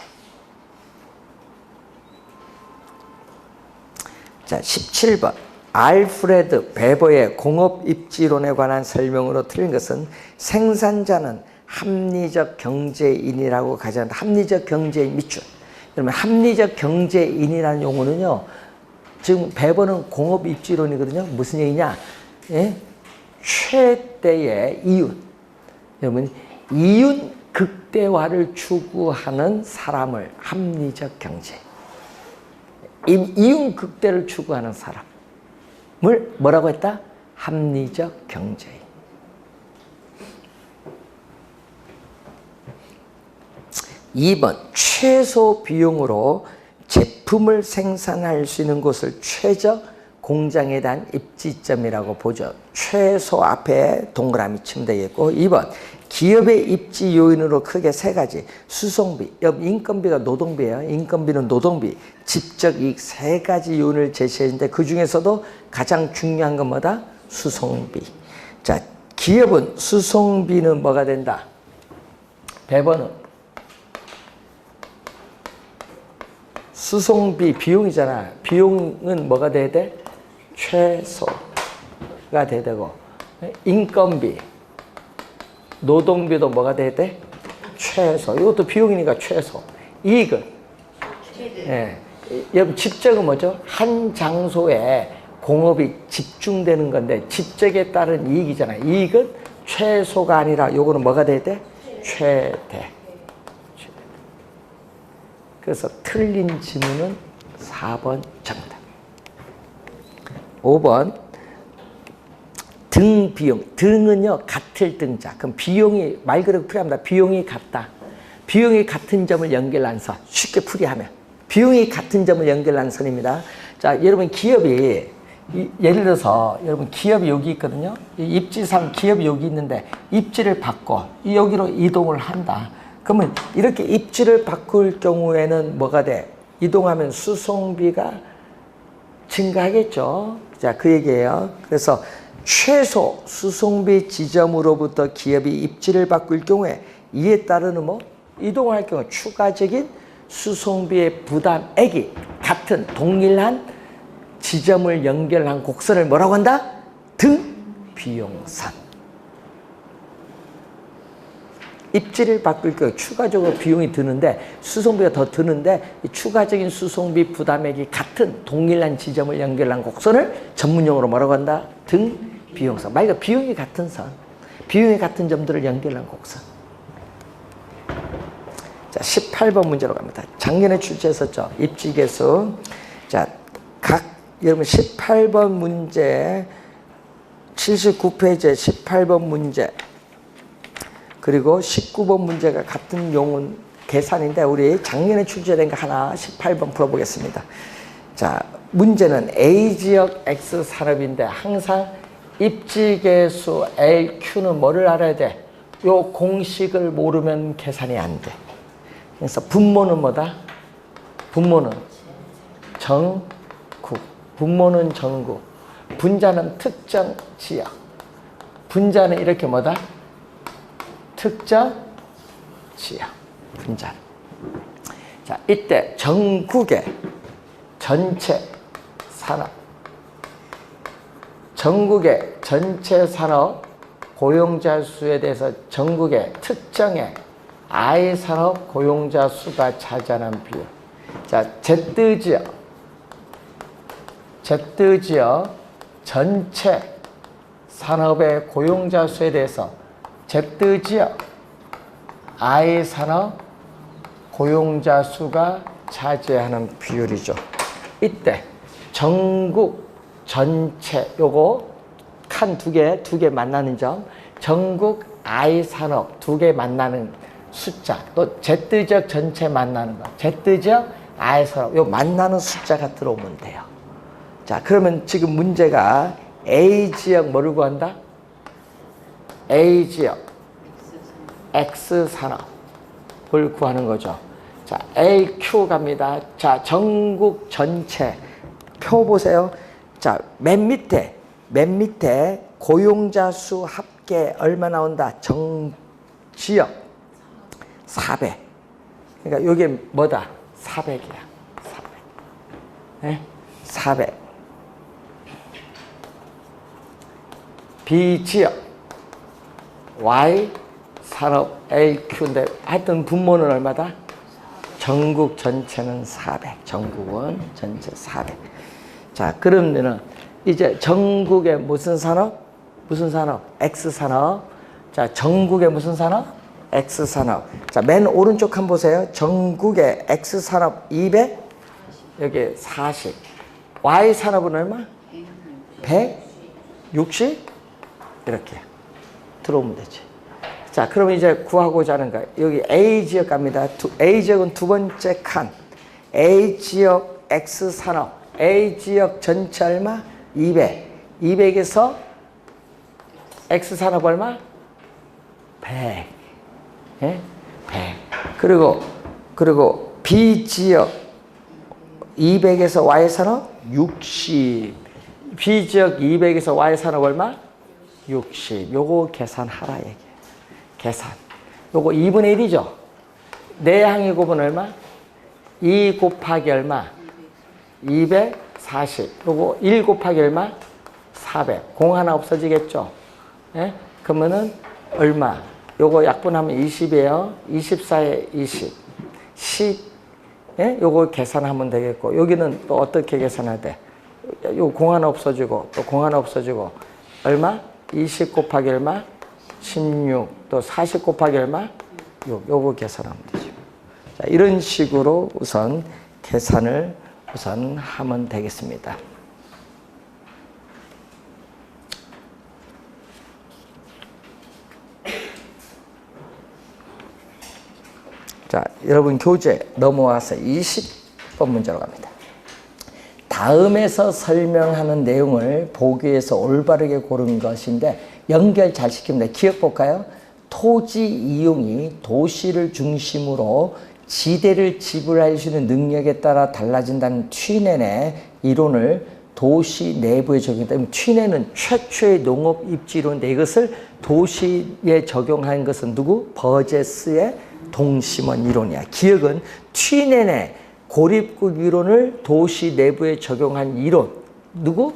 자, 17번. 알프레드 베버의 공업 입지론에 관한 설명으로 틀린 것은 생산자는 합리적 경제인이라고 가정한다. 합리적 경제인 밑줄. 그러면 합리적 경제인이라는 용어는요, 지금 베버는 공업 입지론이거든요. 무슨 얘기냐? 예? 최대의 이윤. 여러분, 이윤 극대화를 추구하는 사람을 합리적 경제. 이윤 극대를 추구하는 사람. 뭐라고 했다? 합리적 경제인. (2번) 최소 비용으로 제품을 생산할 수 있는 곳을 최적 공장에 대한 입지점이라고 보죠. 최소 앞에 동그라미 치면 되겠고, 2번 기업의 입지 요인으로 크게 세 가지, 수송비, 인건비가 노동비예요. 인건비는 노동비, 직접 이익 세 가지 요인을 제시했는데 그 중에서도 가장 중요한 건 뭐다? 수송비. 자, 기업은 수송비는 뭐가 된다? 배번은 수송비 비용이잖아. 비용은 뭐가 돼야 돼? 최소가 돼야 되고, 인건비, 노동비도 뭐가 돼야 돼? 최소. 이것도 비용이니까 최소. 이익은? 예. 여러분, 집적은 뭐죠? 한 장소에 공업이 집중되는 건데, 집적에 따른 이익이잖아요. 이익은 최소가 아니라 요거는 뭐가 돼야 돼? 최대. 그래서 틀린 질문은 4번 정답. 5번 등 비용. 등은요 같을 등자. 그럼 비용이 말 그대로 풀이합니다. 비용이 같다. 비용이 같은 점을 연결한 선. 쉽게 풀이하면 비용이 같은 점을 연결한 선입니다. 자, 여러분 기업이 예를 들어서 여러분 기업이 여기 있거든요. 입지상 기업이 여기 있는데 입지를 바꿔 여기로 이동을 한다. 그러면 이렇게 입지를 바꿀 경우에는 뭐가 돼? 이동하면 수송비가 증가하겠죠. 자, 그 얘기예요. 그래서 최소 수송비 지점으로부터 기업이 입지를 바꿀 경우에 이에 따르는 이동할 경우 추가적인 수송비의 부담액이 같은 동일한 지점을 연결한 곡선을 뭐라고 한다? 등 비용선. 입지를 바꿀 경우 추가적으로 비용이 드는데 수송비가 더 드는데 이 추가적인 수송비 부담액이 같은 동일한 지점을 연결한 곡선을 전문용어로 뭐라고 한다? 등 비용선. 말 그대로 비용이 같은 선, 비용이 같은 점들을 연결한 곡선. 자, 18번 문제로 갑니다. 작년에 출제했었죠. 입지계수. 자, 여러분 18번 문제 79페이지에 18번 문제 그리고 19번 문제가 같은 용은 계산인데 우리 작년에 출제된 거 하나 18번 풀어보겠습니다. 자, 문제는 A지역 X산업인데 항상 입지계수 LQ는 뭐를 알아야 돼? 요 공식을 모르면 계산이 안 돼. 그래서 분모는 뭐다? 분모는 정국, 분모는 전국, 분자는 특정 지역, 분자는 이렇게 뭐다? 특정 지역, 분자. 자, 이때 전국의 전체 산업, 전국의 전체 산업 고용자 수에 대해서 전국의 특정의 I 산업 고용자 수가 차지하는 비율. 자, Z지역 전체 산업의 고용자 수에 대해서 Z지역 I 산업 고용자 수가 차지하는 비율이죠. 이때 전국 전체 요거 칸 두 개 만나는 점, 전국 I 산업 두 개 만나는 숫자, 또 Z지역 전체 만나는 거, Z지역 I 산업 요 만나는 숫자가 들어오면 돼요. 자, 그러면 지금 문제가 A지역 뭐를 구한다? A지역 X산업을 구하는 거죠. 자, LQ 갑니다. 자, 전국 전체 표 보세요. 자, 맨 밑에 고용자 수 합계 얼마 나온다? 정지역 400. 그러니까 이게 뭐다? 400이야. 400. 네? 400. B지역 Y 산업 LQ인데 하여튼 분모는 얼마다? 전국 전체는 400. 전국은 전체 400. 자, 그러면은 이제 전국의 무슨 산업? 무슨 산업? X산업. 자, 전국의 무슨 산업? X산업. 자, 맨 오른쪽 한 번 보세요. 전국의 X산업 200, 여기 40. Y산업은 얼마? 160? 이렇게 들어오면 되지. 자, 그러면 이제 구하고자 하는 거야. 여기 A 지역 갑니다. A 지역은 두 번째 칸. A 지역 X 산업. A 지역 전체 얼마? 200. 200에서 X 산업 얼마? 100. 예? 100. 그리고 B 지역 200에서 Y 산업 60. B 지역 200에서 Y 산업 얼마? 60. 요거 계산하라 얘기해. 계산. 요거 2분의 1이죠. 내항의 곱은 얼마? 2 곱하기 얼마? 240. 요거 1 곱하기 얼마? 400. 공 하나 없어지겠죠. 예? 그러면은 얼마? 요거 약분하면 20이에요. 24에 20. 10. 예? 요거 계산하면 되겠고. 여기는 또 어떻게 계산해야 돼? 요 공 하나 없어지고 또 공 하나 없어지고 얼마? 20 곱하기 얼마? 16. 또 40 곱하기 얼마? 6. 요거 계산하면 되죠. 자, 이런 식으로 우선 계산을 우선 하면 되겠습니다. 자, 여러분 교재 넘어와서 20번 문제로 갑니다. 다음에서 설명하는 내용을 보기 위해서 올바르게 고른 것인데 연결 잘 시키면 돼. 기억 볼까요? 토지 이용이 도시를 중심으로 지대를 지불할 수 있는 능력에 따라 달라진다는 튀넨의 이론을 도시 내부에 적용했다. 튀넨은 최초의 농업 입지 이론인데 이것을 도시에 적용한 것은 누구? 버제스의 동심원 이론이야. 기억은 튀넨의 고립국 이론을 도시 내부에 적용한 이론. 누구?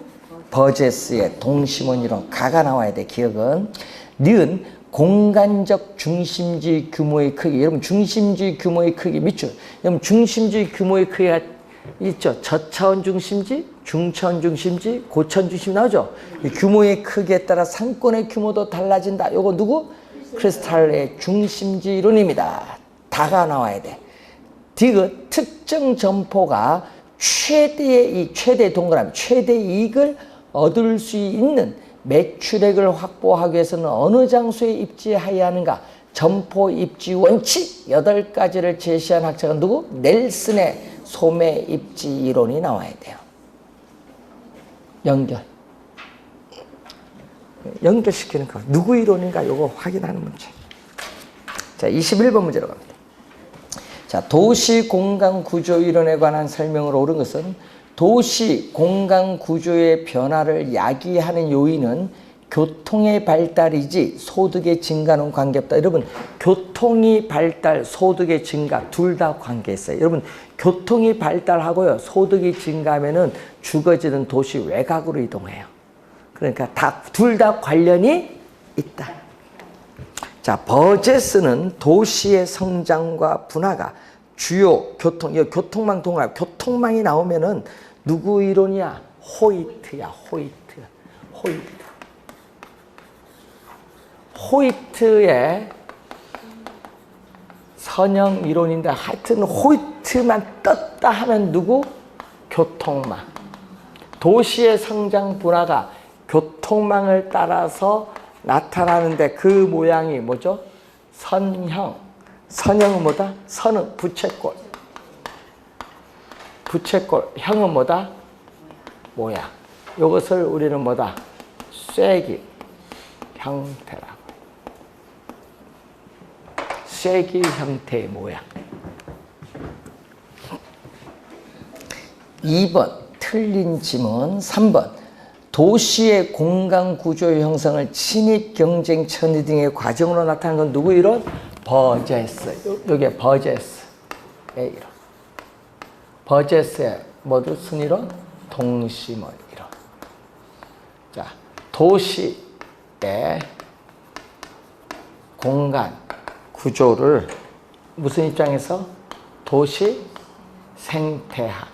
버제스의 동심원 이론. 가가 나와야 돼. 기억은. 니은 공간적 중심지 규모의 크기. 여러분 중심지 규모의 크기 밑줄. 여러분 중심지 규모의 크기가 있죠. 저차원 중심지, 중차원 중심지, 고차원 중심지 나오죠. 이 규모의 크기에 따라 상권의 규모도 달라진다. 요거 누구? 크리스탈의 중심지 이론입니다. 다가 나와야 돼. 디귿 특정 점포가 최대 동그라미, 최대 이익을 얻을 수 있는 매출액을 확보하기 위해서는 어느 장소에 입지해야 하는가? 점포 입지 원칙 8가지를 제시한 학자가 누구? 넬슨의 소매 입지 이론이 나와야 돼요. 연결시키는 거. 누구 이론인가? 이거 확인하는 문제. 자, 21번 문제로 갑니다. 자, 도시 공간 구조 이론에 관한 설명을 옳은 것은 도시 공간 구조의 변화를 야기하는 요인은 교통의 발달이지 소득의 증가는 관계없다. 여러분, 교통이 발달, 소득의 증가 둘 다 관계 있어요. 여러분, 교통이 발달하고요, 소득이 증가하면은 주거지는 도시 외곽으로 이동해요. 그러니까 둘 다 관련이 있다. 자, 버제스는 도시의 성장과 분화가 주요 교통, 이 교통망 동그라미, 교통망이 나오면은 누구 이론이야? 호이트야, 호이트. 호이트의 선형 이론인데 하여튼 호이트만 떴다 하면 누구? 교통망. 도시의 성장 분화가 교통망을 따라서 나타나는데 그 모양이 뭐죠? 선형. 선형은 뭐다? 선은 부채꼴. 형은 뭐다? 모양. 이것을 우리는 뭐다? 쐐기 형태라고. 쐐기 형태의 모양. 2번 틀린 지문. 3번 도시의 공간 구조 형성을 친입 경쟁 천위 등의 과정으로 나타나는 건 누구 이론? 버제스. 여기에 버제스의 이론. 버제스의 모두 순이론? 동심원 이론. 자, 도시의 공간 구조를 무슨 입장에서? 도시 생태학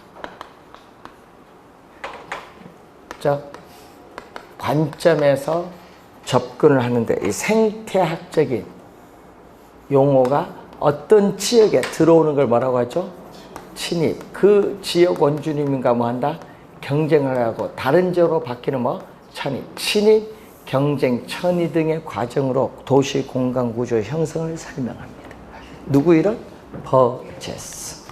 관점에서 접근을 하는데 이 생태학적인 용어가 어떤 지역에 들어오는 걸 뭐라고 하죠? 침입. 그 지역 원주민과 뭐 한다? 경쟁을 하고 다른 지역으로 바뀌는 천이, 친입, 경쟁, 천이 등의 과정으로 도시 공간 구조 형성을 설명합니다. 누구 이런? 버제스.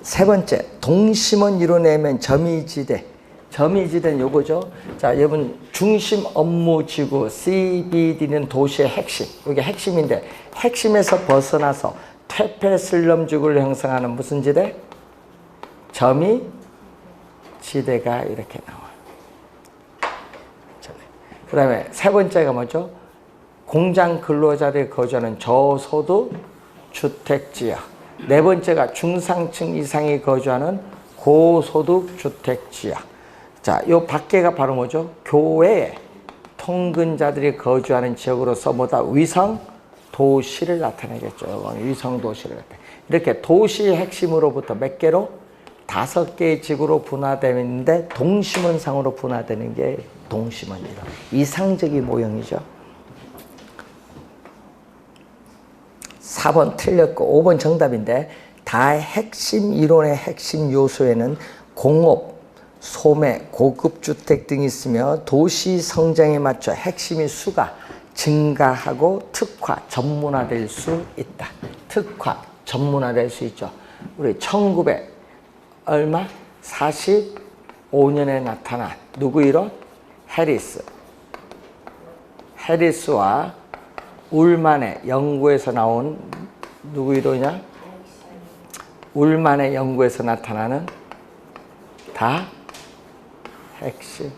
세 번째, 동심원 이뤄내면 점이지대. 점이지대는 요거죠. 자, 여러분 중심 업무지구 CBD는 도시의 핵심. 이게 핵심인데 핵심에서 벗어나서 퇴폐 슬럼지구를 형성하는 무슨 지대? 점이지대가 이렇게 나와요. 그 다음에 세 번째가 뭐죠? 공장 근로자들이 거주하는 저소득 주택지역. 네 번째가 중상층 이상이 거주하는 고소득 주택지역. 자, 요 밖에가 바로 뭐죠? 교외 통근자들이 거주하는 지역으로서 뭐다? 위성 도시를 나타내겠죠. 위성 도시를 나타내. 이렇게 도시의 핵심으로부터 몇 개로? 5개의 지구로 분화되는데 동심원상으로 분화되는 게 동심원이다. 이상적인 모형이죠. 4번 틀렸고 5번 정답인데 다의 핵심 이론의 핵심 요소에는 공업, 소매, 고급 주택 등이 있으며 도시 성장에 맞춰 핵심의 수가 증가하고 특화, 전문화될 수 있다. 특화, 전문화될 수 있죠. 우리 1900 얼마? 45년에 나타난 누구 이론? 해리스. 해리스와 울만의 연구에서 나온 누구 이론이냐? 울만의 연구에서 나타나는 다 핵심.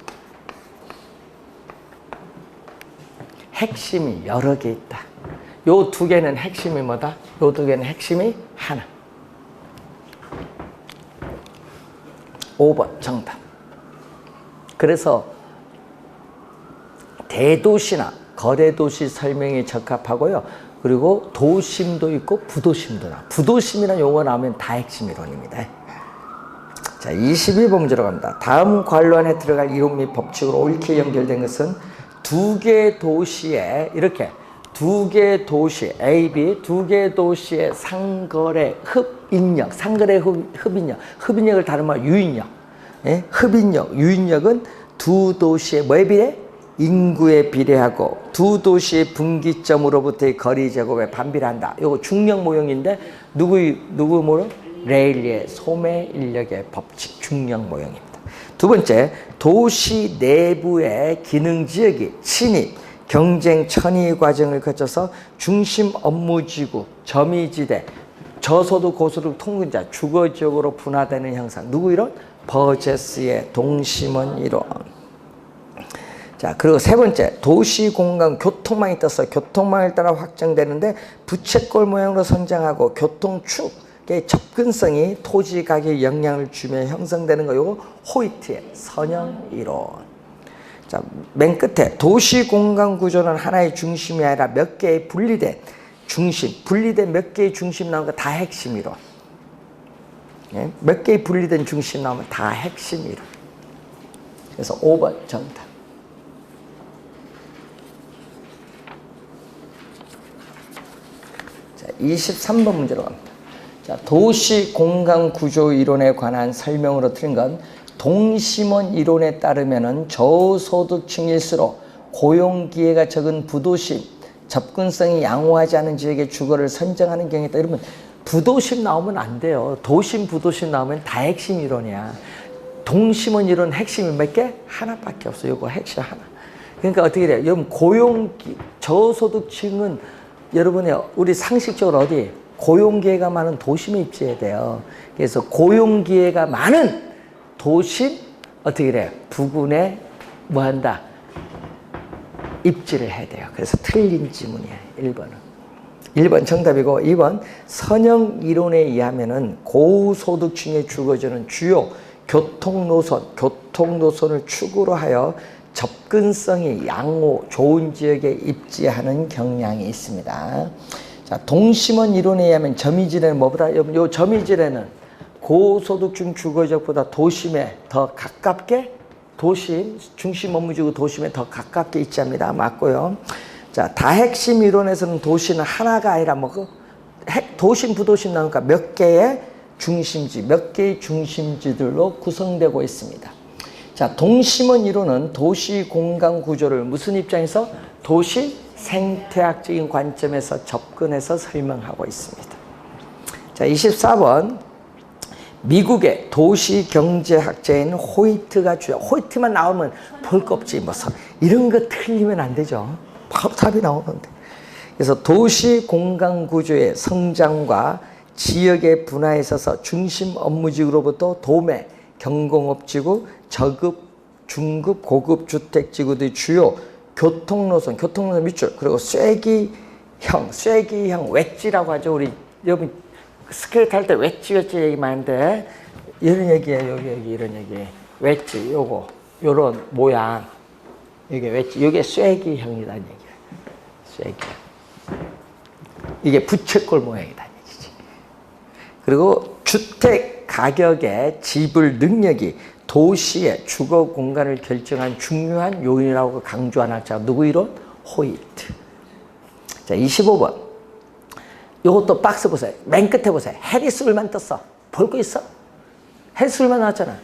핵심이 여러 개 있다. 요 두 개는 핵심이 뭐다? 요 두 개는 핵심이 하나. 5번 정답. 그래서 대도시나 거대도시 설명에 적합하고요. 그리고 도심도 있고 부도심도 나와. 부도심이라는 용어 나오면 다 핵심 이론입니다. 자, 22번 문제로 갑니다. 다음 관론에 들어갈 이론 및 법칙으로 옳게 연결된 것은 두 개의 도시에 이렇게 두 개의 도시 A, B 두 개의 도시의 상거래 흡인력, 상거래 흡인력, 흡인력을 다른 말 유인력, 예? 흡인력, 유인력은 두 도시의 뭐에 비례? 인구에 비례하고 두 도시의 분기점으로부터의 거리 제곱에 반비례한다. 이거 중력 모형인데 누구 모형? 레일리의 소매 인력의 법칙 중력 모형입니다. 두 번째, 도시 내부의 기능 지역이 친입, 경쟁, 천위 과정을 거쳐서 중심 업무지구, 점이지대, 저소득, 고소득 통근자, 주거지역으로 분화되는 형상. 누구 이론? 버제스의 동심원 이론. 자, 그리고 세 번째, 도시 공간 교통망이 떠서 교통망을 따라 확장되는데 부채꼴 모양으로 성장하고 교통축의 접근성이 토지 가격에 영향을 주며 형성되는 거. 요거 호이트의 선형 이론. 자, 맨 끝에 도시 공간 구조는 하나의 중심이 아니라 몇 개의 분리된 중심, 분리된 몇 개의 중심 나오는 거 다 핵심 이론. 예? 몇 개의 분리된 중심 나오면 다 핵심 이론. 그래서 5번 정답. 자, 23번 문제로 갑니다. 자, 도시 공간 구조 이론에 관한 설명으로 틀린 건 동심원 이론에 따르면은 저소득층일수록 고용 기회가 적은 부도심, 접근성이 양호하지 않은 지역의 주거를 선정하는 경우에 있다. 여러분, 부도심 나오면 안 돼요. 도심, 부도심 나오면 다 핵심 이론이야. 동심원 이론 핵심이 몇 개? 하나밖에 없어요. 이거 핵심 하나. 그러니까 어떻게 돼요? 여러분, 저소득층은 여러분이 우리 상식적으로 어디? 고용기회가 많은 도심에 입지해야 돼요. 그래서 고용기회가 많은 도심, 어떻게 돼요? 부근에 뭐 한다? 입지를 해야 돼요. 그래서 틀린 지문이에요. 1번은. 1번 정답이고 2번 선형 이론에 의하면은 고소득층의 주거지는 주요 교통노선을 축으로 하여 접근성이 양호, 좋은 지역에 입지하는 경향이 있습니다. 자, 동심원 이론에 의하면 점이지대는 뭐보다? 요 점이지대는 고소득층 주거지역보다 도심에 더 가깝게 도심, 중심 업무지구 도심에 더 가깝게 입지합니다. 맞고요. 자, 다핵심 이론에서는 도시는 하나가 아니라 도심, 부도심 나오니까 몇 개의 중심지, 몇 개의 중심지들로 구성되고 있습니다. 자, 동심원 이론은 도시 공간 구조를 무슨 입장에서? 도시 생태학적인 관점에서 접근해서 설명하고 있습니다. 자, 24번. 미국의 도시경제학자인 호이트가 호이트만 나오면 볼 거 없지, 뭐 이런 거 틀리면 안 되죠. 바로 답이 나오는데. 그래서 도시 공간 구조의 성장과 지역의 분화에 있어서 중심 업무지구로부터 도매, 경공업지구, 저급, 중급, 고급 주택지구들의 주요 교통노선 밑줄, 그리고 쐐기형 웨지라고 하죠. 우리 여러분 스케이트 할 때 웨지 얘기 많은데 이런 얘기예요. 여기 이런 얘기. 웨지 요거 요런 모양 이게 웨지, 이게 쐐기형이라는 얘기예요. 쐐기. 이게 부채꼴 모양이라는 얘기지. 그리고 주택 가격의 지불 능력이 도시의 주거 공간을 결정한 중요한 요인이라고 강조한 학자가 누구 이론? 호이트. 자, 25번. 요것도 박스 보세요. 맨 끝에 보세요. 해리스 울만 떴어. 볼 거 있어? 해리스 울만 나왔잖아.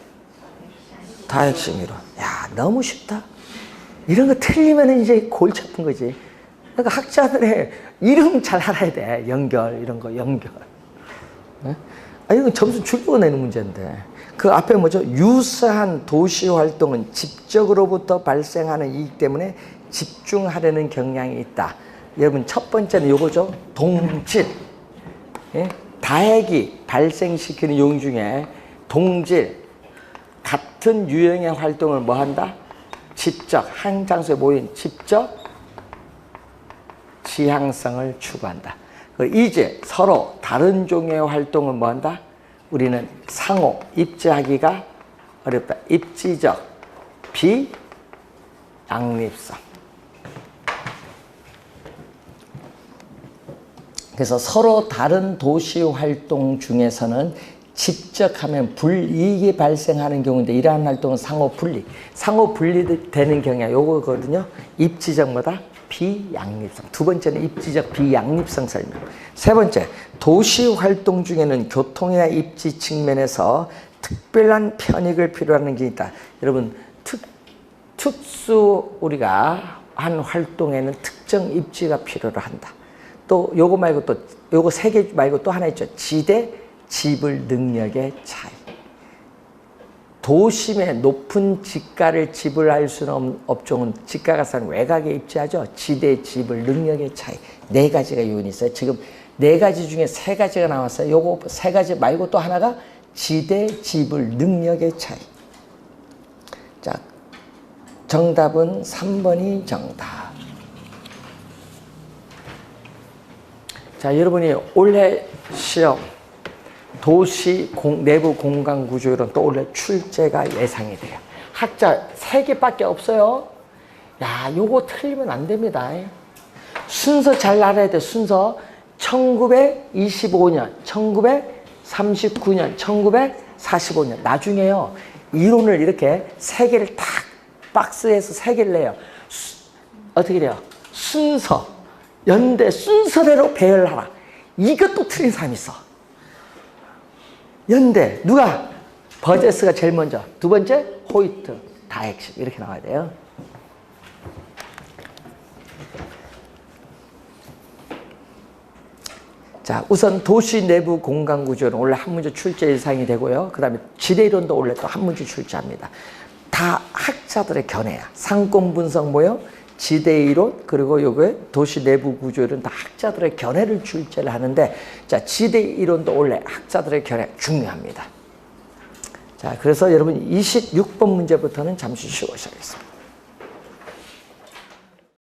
다 핵심 이론. 야, 너무 쉽다. 이런 거 틀리면 이제 골치 아픈 거지. 그러니까 학자들의 이름 잘 알아야 돼. 연결, 이런 거, 연결. 네? 아, 이건 점수 줄고 내는 문제인데. 그 앞에 뭐죠? 유사한 도시 활동은 집적으로부터 발생하는 이익 때문에 집중하려는 경향이 있다. 여러분, 첫 번째는 요거죠. 동질. 예? 다액이 발생시키는 요인 중에 동질, 같은 유형의 활동을 뭐 한다? 집적, 한 장소에 모인 집적 지향성을 추구한다. 이제 서로 다른 종류의 활동을 뭐 한다? 우리는 상호, 입지하기가 어렵다. 입지적 비양립성. 그래서 서로 다른 도시 활동 중에서는 집적하면 불이익이 발생하는 경우인데 이러한 활동은 상호 분리. 상호 분리되는 경우가 요거거든요. 입지적보다 비양립성. 두 번째는 입지적 비양립성 설명. 세 번째, 도시 활동 중에는 교통이나 입지 측면에서 특별한 편익을 필요하는 게 있다. 여러분, 특수 우리가 한 활동에는 특정 입지가 필요로 한다. 또 요거 말고 또 요거 세 개 말고 또 하나 있죠. 지대 지불 능력의 차이. 도심의 높은 지가를 지불할 수는 없는 업종은 지가가 싼 외곽에 입지하죠. 지대 지불 능력의 차이. 네 가지가 요인이 있어요. 지금 네 가지 중에 세 가지가 나왔어요. 요거 세 가지 말고 또 하나가 지대 지불 능력의 차이. 자, 정답은 3번이 정답. 자, 여러분이 올해 시험 도시 내부 공간 구조 이론 또 올해 출제가 예상이 돼요. 학자 3개밖에 없어요. 야, 요거 틀리면 안 됩니다. 순서 잘 알아야 돼. 순서 1925년, 1939년, 1945년. 나중에요. 이론을 이렇게 3개를 딱 박스에서 3개를 내요. 어떻게 돼요? 순서, 연대 순서대로 배열하라. 이것도 틀린 사람이 있어. 연대 누가? 버제스가 제일 먼저, 두 번째 호이트, 다 핵심 이렇게 나와야 돼요. 자, 우선 도시 내부 공간 구조는 원래 한 문제 출제 예상이 되고요. 그 다음에 지대이론도 원래 또 한 문제 출제합니다. 다 학자들의 견해야. 상권 분석 뭐요? 지대이론 그리고 요게 도시 내부 구조는 다 학자들의 견해를 출제를 하는데, 자, 지대이론도 원래 학자들의 견해 중요합니다. 자, 그래서 여러분 26번 문제부터는 잠시 쉬고 시작하겠습니다.